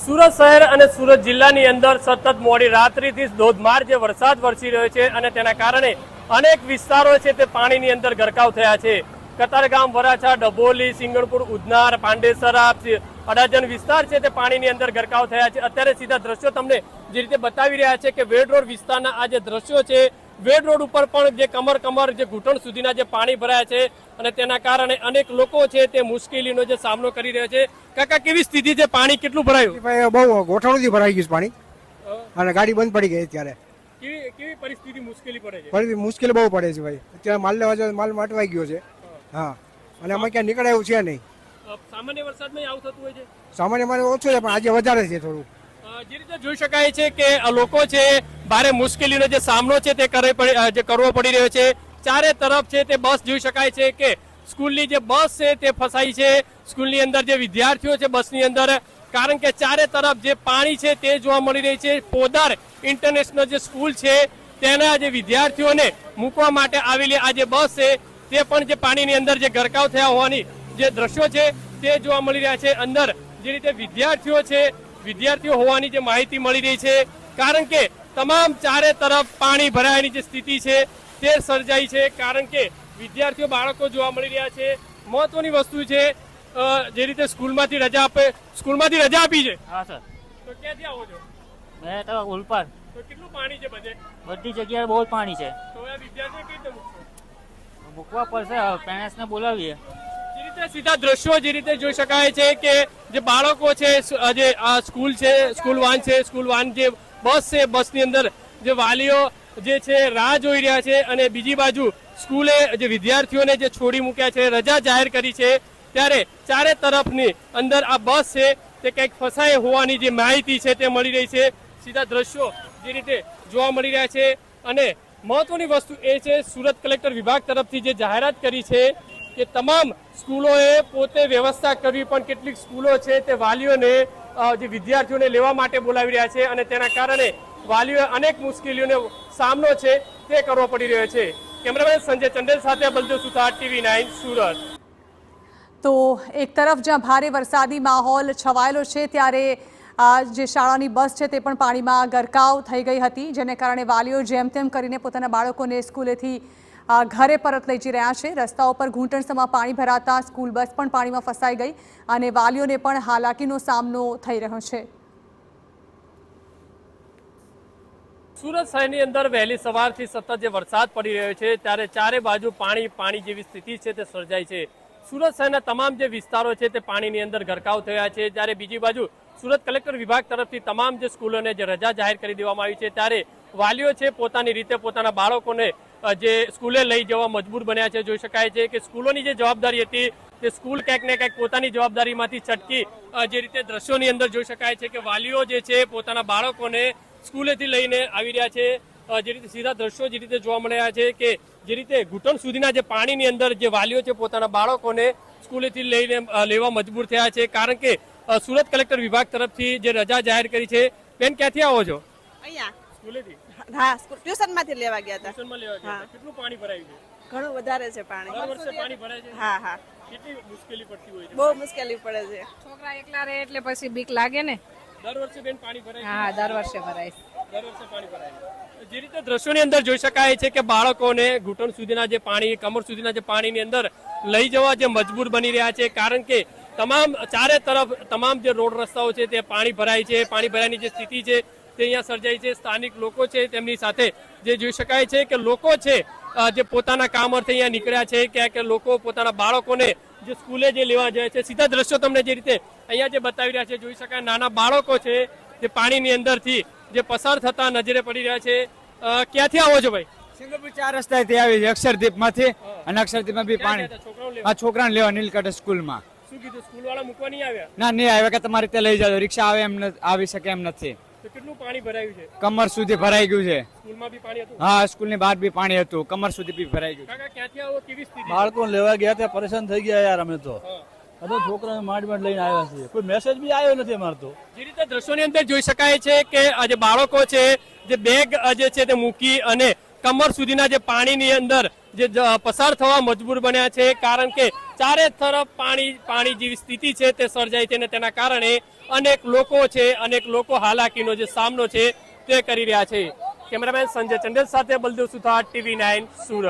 સુરત શહેર અને સુરત જિલ્લાની અંદર સતત મોડી રાત્રિથી ધોધમાર જે વરસાદ વરસી રહ્યો છે અને તેના કારણે અનેક વિસ્તારો છે તે પાણીની અંદર ગરકાવ થયા છે. કતારગામ, વરાછા, ડભોલી, સિંગણપુર, ઉધનાર, પાંડેસરા, અડાજણ વિસ્તાર છે તે પાણીની અંદર ગરકાવ થયા છે. અત્યારે સીધા દ્રશ્યો તમને જે રીતે બતાવી રહ્યા છે કે વેડ રોડ વિસ્તારના આ જે દ્રશ્યો છે, વેડ રોડ ઉપર પણ જે કમર જે ઘૂંટણ સુધીના જે પાણી ભરાયા છે અને તેના કારણે અનેક લોકો છે તે મુશ્કેલીનો જે સામનો કરી રહ્યા છે. કાકા, કેવી સ્થિતિ છે? પાણી કેટલું ભરાયું? બહુ ગોઠવણથી ભરાઈ ગયું પાણી અને ગાડી બંધ પડી ગઈ. અત્યારે કેવી પરિસ્થિતિ મુશ્કેલી પડે છે? મુશ્કેલી બહુ પડે છે ભાઈ. અત્યારે માલ લેવા જાય, માલ અટવાઈ ગયો છે. હા, અને અમે ક્યાં નીકળે એવું છે નહીં. સામાન્ય વરસાદમાં આવું થતું હોય છે? સામાન્ય મારે ઓછો છે, પણ આજે વધારે છે થોડું. જે રીતે જોઈ શકાય છે કે લોકો છે ભારે મુશ્કેલીનો જે સામનો છે તે કરવો પડી રહ્યો છે. ચારે તરફ છે તે બસ જોઈ શકાય છે કે સ્કૂલની જે બસ છે તે ફસાઈ છે. સ્કૂલની અંદર જે વિદ્યાર્થીઓ છે બસની અંદર, કારણ કે ચારે તરફ જે પાણી છે તે જોવા મળી રહી છે. પોદાર ઇન્ટરનેશનલ જે સ્કૂલ છે તેના જે વિદ્યાર્થીઓને મૂકવા માટે આવેલી આ જે બસ છે તે પણ જે પાણીની અંદર જે ગરકાવ થયા હોવાની જે દ્રશ્યો છે તે જોવા મળી રહ્યા છે. અંદર જે રીતે વિદ્યાર્થીઓ હોવાની જે માહિતી મળી રહી છે, કારણ કે તમામ ચારે તરફ પાણી ભરાયાની જે સ્થિતિ છે તે સર્જાઈ છે. કારણ કે વિદ્યાર્થીઓ, બાળકો જોવા મળી રહ્યા છે. મહત્વની વસ્તુ છે જે રીતે સ્કૂલમાંથી રજા આપી છે. હા સર. તો ક્યાંથી આવો છો? મેં તો ઉલપાડ. તો કેટલું પાણી છે બધે? બધી જગ્યાએ બહુ પાણી છે. તો હવે વિદ્યાર્થીઓ કેવી રીતે મૂકશો? મૂકવા પડશે, પેરેન્ટ્સને બોલાવીએ. જે રીતે સીધા દ્રશ્યો જે રીતે જોઈ શકાય છે કે જે બાળકો છે, જે આ સ્કૂલ છે, સ્કૂલ વાન જે બસ છે, બસની અંદર જે વાલીઓ જે છે રાહ જોઈ રહ્યા છે અને બીજી બાજુ સ્કૂલે જે વિદ્યાર્થીઓને જે છોડી મૂક્યા છે, રજા જાહેર કરી છે, ત્યારે ચારે તરફની અંદર આ બસ છે તે કંઈક ફસાઈ હોવાની જે માહિતી છે તે મળી રહી છે. સીધા દ્રશ્યો જે રીતે જોવા મળી રહ્યા છે. અને મહત્વની વસ્તુ એ છે, સુરત કલેક્ટર વિભાગ તરફથી જે જાહેરાત કરી છે કે તમામ સ્કૂલોએ પોતે વ્યવસ્થા કરવી, પણ કેટલીક સ્કૂલો છે તે વાલીઓને જે વિદ્યાર્થીઓને લેવા માટે બોલાવી રહ્યા છે અને તેના કારણે વાલીઓએ અનેક મુશ્કેલીઓનો સામનો છે તે કરવો પડી રહ્યો છે. કેમેરામેન સંજય ચંડેલ સાથે બલદેવ સુથાર, TV9 સુરત. તો એક તરફ જ્યાં ભારે વરસાદી માહોલ છવાયેલો છે, ત્યારે જે શાળાની બસ છે તે પણ પાણીમાં ગરકાવ થઈ ગઈ હતી, જેને કારણે વાલીઓ જેમ તેમ કરીને પોતાના બાળકોને સ્કૂલેથી ઘરે પરત લઈ જઈ રહ્યા છે. રસ્તાઓ પર ઘૂંટણસમાં પાણી ભરાતા સ્કૂલ બસ પણ પાણીમાં ફસાઈ ગઈ અને વાલીઓને પણ હાલાકીનો સામનો થઈ રહ્યો છે. સુરત શહેરની અંદર વહેલી સવારથી સતત જે વરસાદ પડી રહ્યો છે ત્યારે ચારે બાજુ પાણી જેવી સ્થિતિ છે તે સર્જાઈ છે. સુરત શહેરના તમામ જે વિસ્તારો છે તે પાણીની અંદર ગરકાવ થયા છે. જ્યારે બીજી બાજુ સુરત કલેક્ટર વિભાગ તરફથી તમામ જે સ્કૂલોને જે રજા જાહેર કરી દેવામાં આવી છે, ત્યારે વાલીઓ છે પોતાની રીતે પોતાના બાળકોને જે સ્કૂલે લઈ જવા મજબૂર બન્યા છે. જોઈ શકાય છે કે સ્કૂલોની જે જવાબદારી હતી તે સ્કૂલ ક્યાંક ને ક્યાંક પોતાની જવાબદારીમાંથી છટકી જે રીતે દ્રશ્યોની અંદર જોઈ શકાય છે કે વાલીઓ જે છે પોતાના બાળકોને સ્કૂલેથી લઈને આવી રહ્યા છે. જે રીતે સીધા દ્રશ્યો જે રીતે જોવા મળી રહ્યા છે કે જે રીતે ઘૂંટણ સુધીના જે પાણીની અંદર જે વાલીઓ છે પોતાના બાળકોને સ્કૂલેથી લઈને લેવા મજબૂર થયા છે. કારણ કે સુરત કલેક્ટર વિભાગ તરફથી જે રજા જાહેર કરી છે. બેન, ક્યાંથી આવો છો? અહીંયા સ્કૂલેથી? હા, ટ્યુશન માંથી લેવા ગયા હતા. ટ્યુશનમાં લેવા ગયા હતા. કેટલું પાણી ભરાયું છે? ઘણું વધારે છે પાણી. દર વર્ષે પાણી ભરાય છે? હા હા, કેટલી મુશ્કેલી પડતી હોય છે? બહુ મુશ્કેલી પડે છે. છોકરા એકલા રહે એટલે પછી બીક લાગે ને. દર વર્ષે બેન પાણી ભરાય? હા, દર વર્ષે ભરાય. દર વર્ષે પાણી ભરાય. જે રીતે દ્રશ્યોની અંદર જોઈ શકાય છે કે બાળકોને ઘૂંટણ સુધીના જે પાણી, કમર સુધીના જે પાણીની અંદર લઈ જવા જે મજબૂર બની રહ્યા છે. કારણ કે ચારે તરફ તમામ જે રોડ રસ્તાઓ છે તે પાણી ભરાય છે. પાણી ભરાયની જે સ્થિતિ છે તે અહીંયા સર્જાઈ છે. સ્થાનિક લોકો છે તેમની સાથે જે જોઈ શકાય છે કે લોકો છે જે પોતાના કામ અર્થે અહીંયા નીકળ્યા છે, કે લોકો પોતાના બાળકોને જે સ્કૂલે જે લેવા જાય છે. સીધા દ્રશ્યો તમને જે રીતે અહીંયા જે બતાવી રહ્યા છે જોઈ શકાય. નાના બાળકો છે જે પાણીની અંદરથી જે પસાર થતા નજરે પડી રહ્યા છે. ક્યાંથી આવો છો ભાઈ? સિંગપુર 4 રસ્તાથી આવી છે, અક્ષરદીપ માંથી. અને અક્ષરદીપમાં બી પાણી. આ છોકરાને લેવા નીલકંઠ સ્કૂલમાં. શું કીધું? સ્કૂલ વાળા મૂકવા નહીં આવ્યા? ના, નહીં આવ્યા કે તમારે ત્યાં લઈ જાઓ. રિક્ષા આવે એમ આવી શકે એમ નથી. તો કેટલું પાણી ભરાયું છે? કમર સુધી ભરાઈ ગયું છે. સ્કૂલમાં બી પાણી હતું? હા, સ્કૂલની બહાર બી પાણી હતું, કમર સુધી બી ભરાઈ ગયું. કાકા, ક્યાંથી આવો? કેવી સ્થિતિ? બાળકોને લેવા ગયા ત્યાં પરેશાન થઈ ગયા યાર અમે તો. બધો છોકરાને માંડ લઈને આવ્યા છીએ. કોઈ મેસેજ બી આવ્યો નથી અમારે તો. જે રીતે દ્રશ્યોની અંદર જોઈ શકાય છે કે આ જે બાળકો છે જે બેગ જે છે તે મૂકી અને કમર સુધીના જે પાણીની અંદર જે પસાર થવા મજબૂર બન્યા છે, કારણ કે ચારે તરફ પાણી જેવી સ્થિતિ છે તે સર્જાઈ છે અને તેના કારણે અનેક લોકો હાલાકીનો જે સામનો છે તે કરી રહ્યા છે. કેમેરામેન સંજય ચંડેલ સાથે બલદેવ સુથાર, TV9 સુરત.